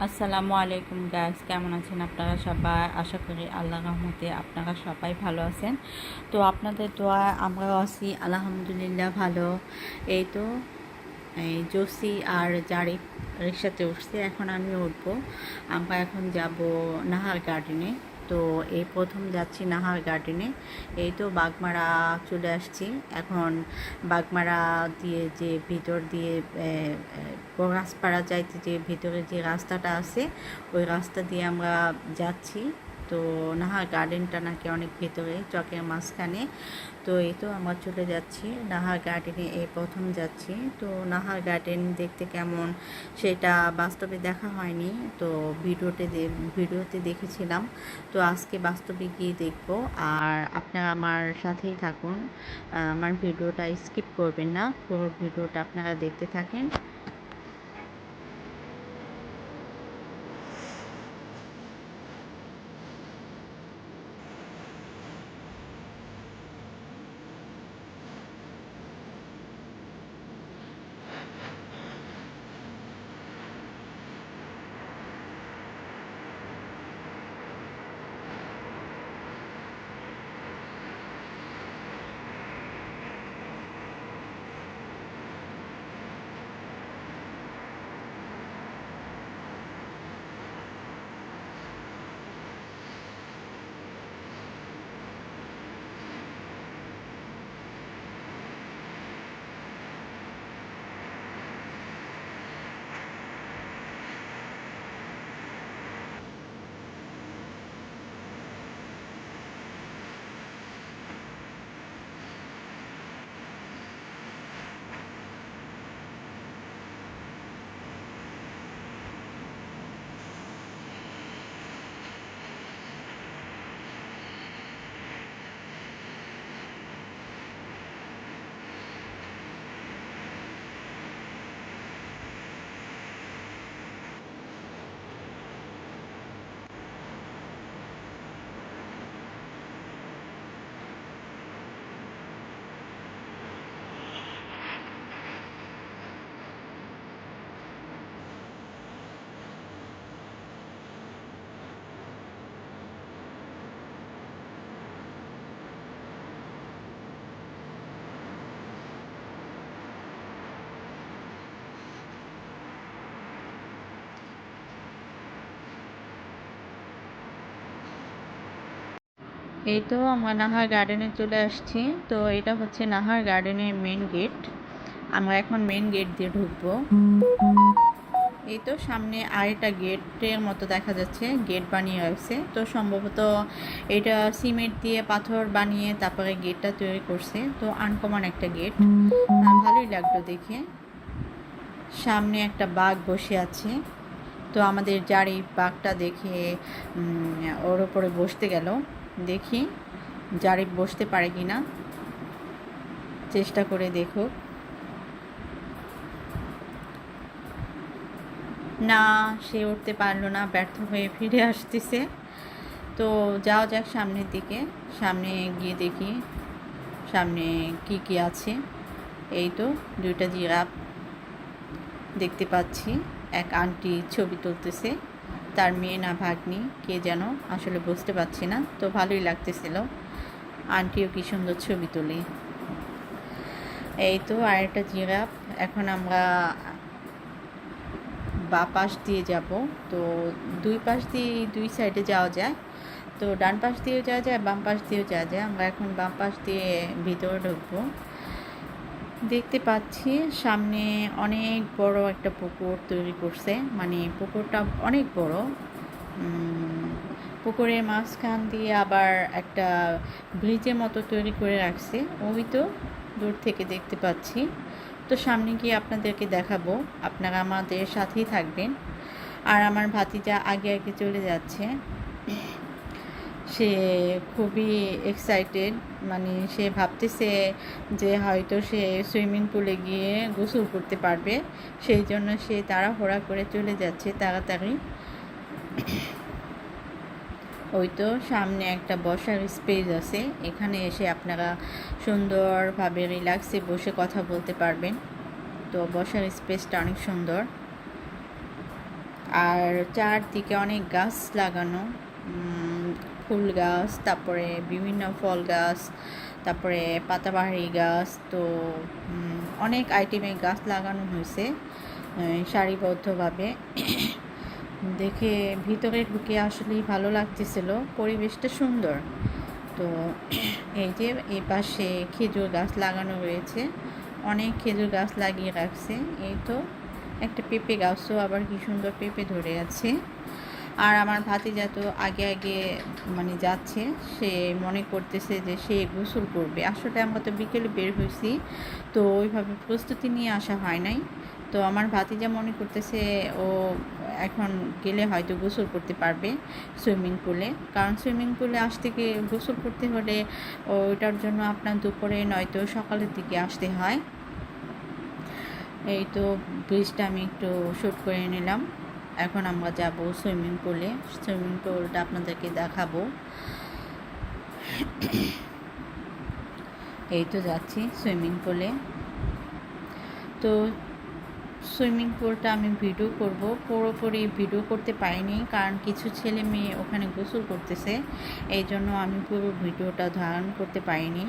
আসসালামু আলাইকুম গাইস, কেমন আছেন আপনারা সবাই? আশা করি আল্লাহর রহমতে আপনারা সবাই ভালো আছেন। তো আপনাদের দোয়া আমরাও আছি আলহামদুলিল্লাহ ভালো। এই তো এই জসি আর জারিফ রিক্সাতে উঠছে, এখন আমি উঠবো। আমরা এখন যাব নাহার গার্ডেনে। তো এই প্রথম যাচ্ছি নাহার গার্ডেনে। এই তো বাগমারা চলে আসছি এখন। বাগমারা দিয়ে যে ভিতর দিয়ে রাজপাড়া যাইতে যে ভিতরে যে রাস্তাটা আছে, ওই রাস্তা দিয়ে আমরা যাচ্ছি। তো নাহার গার্ডেনটা নাকি অনেক ভেতরে, চকের মাঝখানে। তো এই তো আমরা চলে যাচ্ছি নাহার গার্ডেনে, এই প্রথম যাচ্ছি। তো নাহার গার্ডেন দেখতে কেমন সেটা বাস্তবে দেখা হয়নি, তো ভিডিওতে দেখেছিলাম। তো আজকে বাস্তবে গিয়ে দেখব। আর আপনারা আমার সাথেই থাকুন, আমার ভিডিওটা স্কিপ করবেন না, পুরো ভিডিওটা আপনারা দেখতে থাকেন। এই তো আমরা নাহার গার্ডেনে চলে আসছি। তো এটা হচ্ছে নাহার গার্ডেনের মেন গেট। আমরা এখন মেন গেট দিয়ে ঢুকবো। এই তো সামনে আরেকটা গেটের মতো দেখা যাচ্ছে, গেট বানিয়ে হয়েছে। তো সম্ভবত এটা সিমেন্ট দিয়ে পাথর বানিয়ে তারপরে গেটটা তৈরি করছে। তো আনকমন একটা গেট, ভালোই লাগলো দেখে। সামনে একটা বাঘ বসে আছে। তো আমাদের যার এই বাঘটা দেখে ওর ওপরে বসতে গেল। দেখি জারিফ বসতে পারে কি না, চেষ্টা করে দেখো। না, সে উঠতে পারলো না, ব্যর্থ হয়ে ফিরে আসতেছে। তো যাও যাক সামনের দিকে, সামনে গিয়ে দেখি সামনে কি কি আছে। এই তো দুইটা জিরাফ দেখতে পাচ্ছি। এক আন্টি ছবি তুলতেছে, তার মেয়ে না ভাগ্নি কে যেন, আসলে বুঝতে পারছি না। তো ভালোই লাগতেছিল, আন্টিও কি সুন্দর ছবি তুলি। এই তো আরেকটা জিরাফ। এখন আমরা বা পাশ দিয়ে যাব। তো দুই পাশ দিয়ে দুই সাইডে যাওয়া যায়। তো ডান পাশ দিয়েও যাওয়া যায়, বাম পাশ দিয়েও যাওয়া যায়। আমরা এখন বাম পাশ দিয়ে ভিতরে ঢুকবো। দেখতে পাচ্ছি সামনে অনেক বড় একটা পুকুর তৈরি করছে, মানে পুকুরটা অনেক বড়। পুকুরের মাঝখান দিয়ে আবার একটা ব্রিজের মতো তৈরি করে রাখছে, ওই তো দূর থেকে দেখতে পাচ্ছি। তো সামনে গিয়ে আপনাদেরকে দেখাবো, আপনারা আমাদের সাথেই থাকবেন। আর আমার ভাতিজা আগে আগে চলে যাচ্ছে, সে খুবই এক্সাইটেড, মানে সে ভাবতেছে যে হয়তো সে সুইমিং পুলে গিয়ে গোসল করতে পারবে, সেই জন্য সে তাড়াহুড়া করে চলে যাচ্ছে তাড়াতাড়ি। ওই তো সামনে একটা বসার স্পেস আছে, এখানে এসে আপনারা সুন্দরভাবে রিল্যাক্সে বসে কথা বলতে পারবেন। তো বসার স্পেসটা অনেক সুন্দর। আর চারদিকে অনেক গাছ লাগানো, ফুল গাছ, তারপরে বিভিন্ন ফল গাছ, তারপরে পাতাবাহারি গাছ। তো অনেক আইটেমের গাছ লাগানো হয়েছে সারিবদ্ধভাবে। দেখে ভিতরে ঢুকে আসলেই ভালো লাগতেছিল, পরিবেশটা সুন্দর। তো এই যে এই পাশে খেজুর গাছ লাগানো রয়েছে, অনেক খেজুর গাছ লাগিয়ে রাখছে। এই তো একটা পেঁপে গাছও আবার কি সুন্দর পেঁপে ধরে আছে। আর আমার ভাতিজা তো আগে আগে মানে যাচ্ছে, সে মনে করতেছে যে সে গোসল করবে। আসলে আমরা তো বিকেলে বের হয়েছি, তো ওইভাবে প্রস্তুতি নিয়ে আসা হয় নাই। তো আমার ভাতিজা মনে করতেছে ও এখন গেলে হয়তো গোসল করতে পারবে সুইমিং পুলে, কারণ সুইমিং পুলে আসতে গিয়ে গোসল করতে হলে ওইটার জন্য আপনার দুপুরে নয়তো সকালের দিকে আসতে হয়। এই তো ব্রিজটা আমি একটু শ্যুট করে নিলাম। এখন আমরা যাব সুইমিং পুলে, সুইমিং পুলটা আপনাদেরকে দেখাবো। এই তো যাচ্ছি সুইমিং পুলে। তো সুইমিং পুলটা আমি ভিডিও করব, পুরোপুরি ভিডিও করতে পারিনি, কারণ কিছু ছেলে মেয়ে ওখানে গোসল করতেছে, এই জন্য আমি পুরো ভিডিওটা ধারণ করতে পারিনি।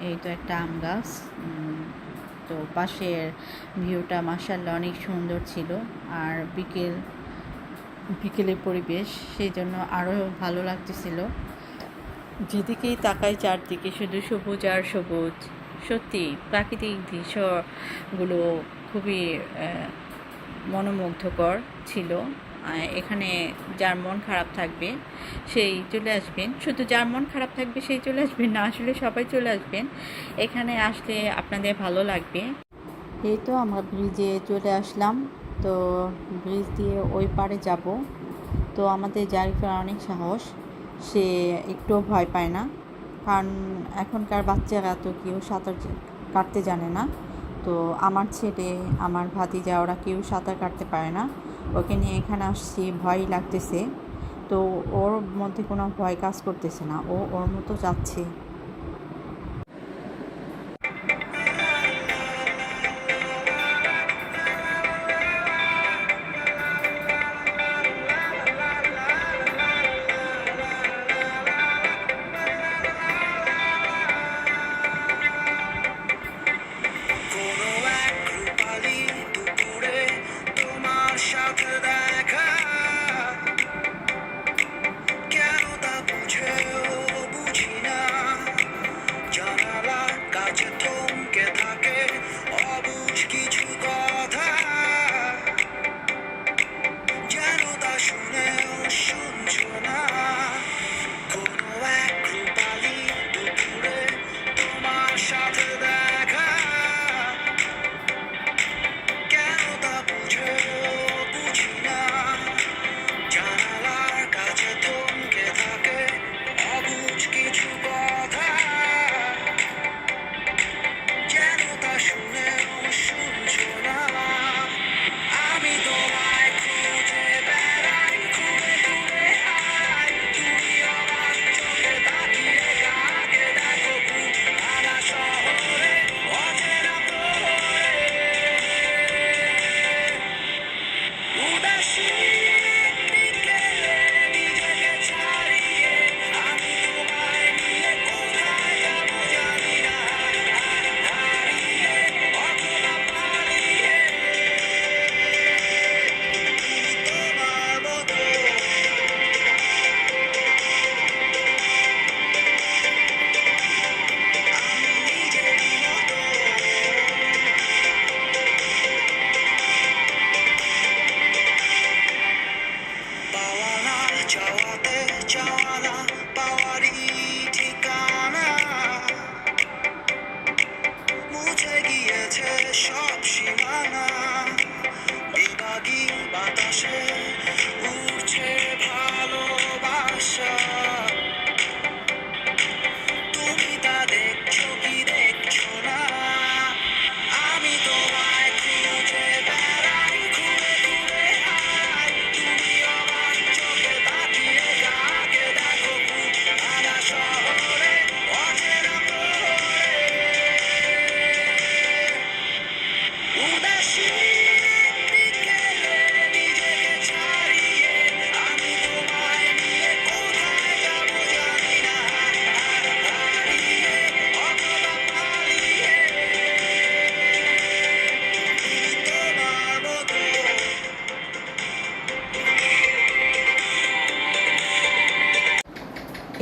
এই তো একটা আম গাছ। তো পাশের ভিউটা মাশাআল্লাহ অনেক সুন্দর ছিল, আর বিকেলের পরিবেশ, সেই জন্য আরও ভালো লাগতেছিল। যেদিকেই তাকাই চারদিকে শুধু সবুজ আর সবুজ। সত্যি প্রাকৃতিক দৃশ্যগুলো খুবই মনোমুগ্ধকর ছিল। এখানে যার মন খারাপ থাকবে সেই চলে আসবেন, শুধু যার মন খারাপ থাকবে সেই চলে আসবেন না, আসলে সবাই চলে আসবেন, এখানে আসলে আপনাদের ভালো লাগবে। এই তো আমরা ব্রিজে চলে আসলাম। তো ব্রিজ দিয়ে ওই পারে যাব। তো আমাদের জারিফার অনেক সাহস, সে একটুও ভয় পায় না, কারণ এখনকার বাচ্চারা তো কেউ সাঁতার কাটতে জানে না। তো আমার ছেলে, আমার ভাতিজা, ওরা কেউ সাঁতার কাটতে পারে না। ওকে নিয়ে এখানে আসছি, ভয়ই লাগতেছে। তো ওর মধ্যে কোনো ভয় কাজ করতেছে না, ও ওর মতো যাচ্ছে।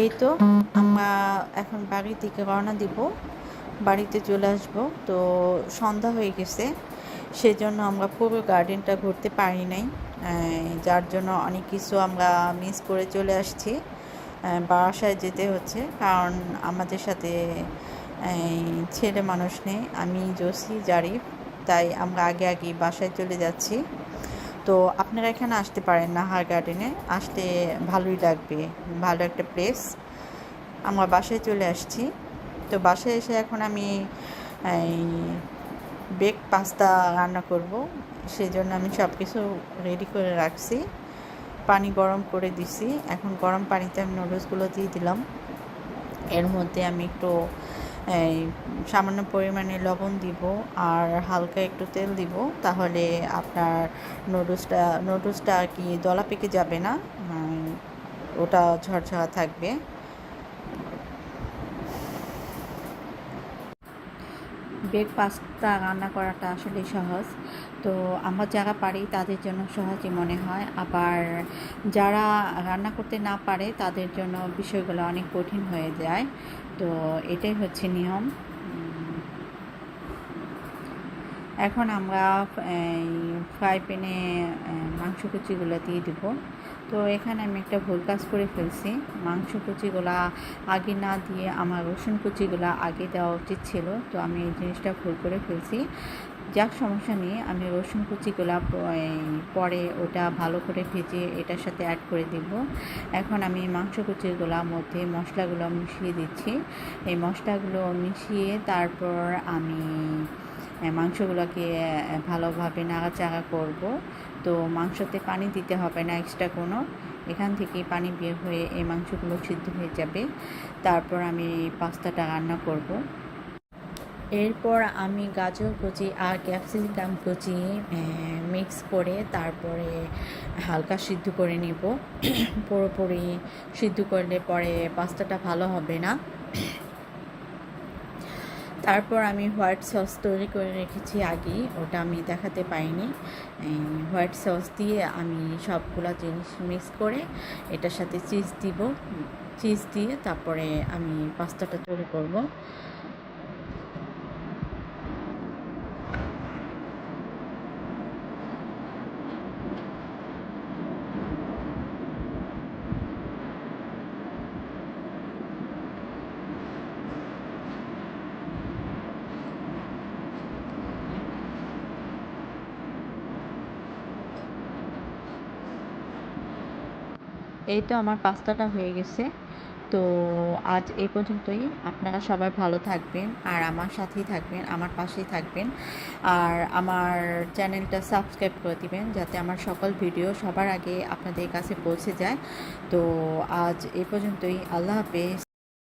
এই তো আমরা এখন বাড়ির দিকে রওনা দিব, বাড়িতে চলে আসব। তো সন্ধ্যা হয়ে গেছে, সেজন্য আমরা পুরো গার্ডেনটা ঘুরতে পারি নাই, যার জন্য অনেক কিছু আমরা মিস করে চলে আসছি। বাসায় যেতে হচ্ছে কারণ আমাদের সাথে ছেলে মানুষ নেই, আমি জোসি জারিফ, তাই আমরা আগে আগে বাসায় চলে যাচ্ছি। তো আপনারা এখানে আসতে পারেন, নাহার গার্ডেনে আসলে ভালোই লাগবে, ভালো একটা প্লেস। আমরা বাসায় চলে আসছি। তো বাসায় এসে এখন আমি এই বেক পাস্তা রান্না করব, সেজন্য আমি সব কিছু রেডি করে রাখছি। পানি গরম করে দিছি, এখন গরম পানিতে আমি নুডলসগুলো দিয়ে দিলাম। এর মধ্যে আমি একটু সামান্য পরিমাণে লবণ দিব আর হালকা একটু তেল দিব, তাহলে আপনার নুডলসটা আর কি দলা পেকে যাবে না, ওটা ঝরঝরা থাকবে। বেক পাস্তা রান্না করাটা আসলে সহজ, তো আমরা যারা পারি তাদের জন্য সহজই মনে হয়, আবার যারা রান্না করতে না পারে তাদের জন্য বিষয়গুলো অনেক কঠিন হয়ে যায়। তো এটাই হচ্ছে নিয়ম। এখন আমরা ফ্রাই প্যানে মাংস কুচিগুলো দিয়ে দিব। তো এখানে আমি একটা ভুল কাজ করে ফেলছি, মাংস কুচিগুলা আগে না দিয়ে আমার রসুন কুচিগুলা আগে দেওয়া উচিত ছিল। তো আমি এই জিনিসটা ভুল করে ফেলছি, যাক সমস্যা নেই। আমি রসুন কুচিগুলা পরে ওটা ভালো করে ভেজে এটার সাথে অ্যাড করে দিব। এখন আমি মাংস কুচিগুলোর মধ্যে মশলাগুলো মিশিয়ে দিচ্ছি। এই মশলাগুলো মিশিয়ে তারপর আমি মাংসগুলোকে ভালোভাবে নাড়াচাড়া করব। তো মাংসতে পানি দিতে হবে না এক্সট্রা কোনো, এখান থেকে পানি বের হয়ে এই মাংসগুলো সিদ্ধ হয়ে যাবে। তারপর আমি পাস্তাটা রান্না করব। এরপর আমি গাজর কুচি আর ক্যাপসিকাম কুচি মিক্স করে তারপরে হালকা সিদ্ধ করে নেব। পুরোপুরি সিদ্ধ করলে পরে পাস্তাটা ভালো হবে না। তারপর আমি হোয়াইট সস তৈরি করে রেখেছি আগেই, ওটা আমি দেখাতে পাইনি। হোয়াইট সস দিয়ে আমি সবগুলো জিনিস মিক্স করে এটার সাথে চিজ দিব, চিজ দিয়ে তারপরে আমি পাস্তাটা তৈরি করব। এই তো আমার পাস্তাটা হয়ে গেছে। তো আজ এই পর্যন্তই। আপনারা সবাই ভালো থাকবেন আর আমার সাথেই থাকবেন, আমার পাশেই থাকবেন, আর আমার চ্যানেলটা সাবস্ক্রাইব করে দিবেন যাতে আমার সকল ভিডিও সবার আগে আপনাদের কাছে পৌঁছে যায়। তো আজ এই পর্যন্তই। আল্লাহ হাফেজ।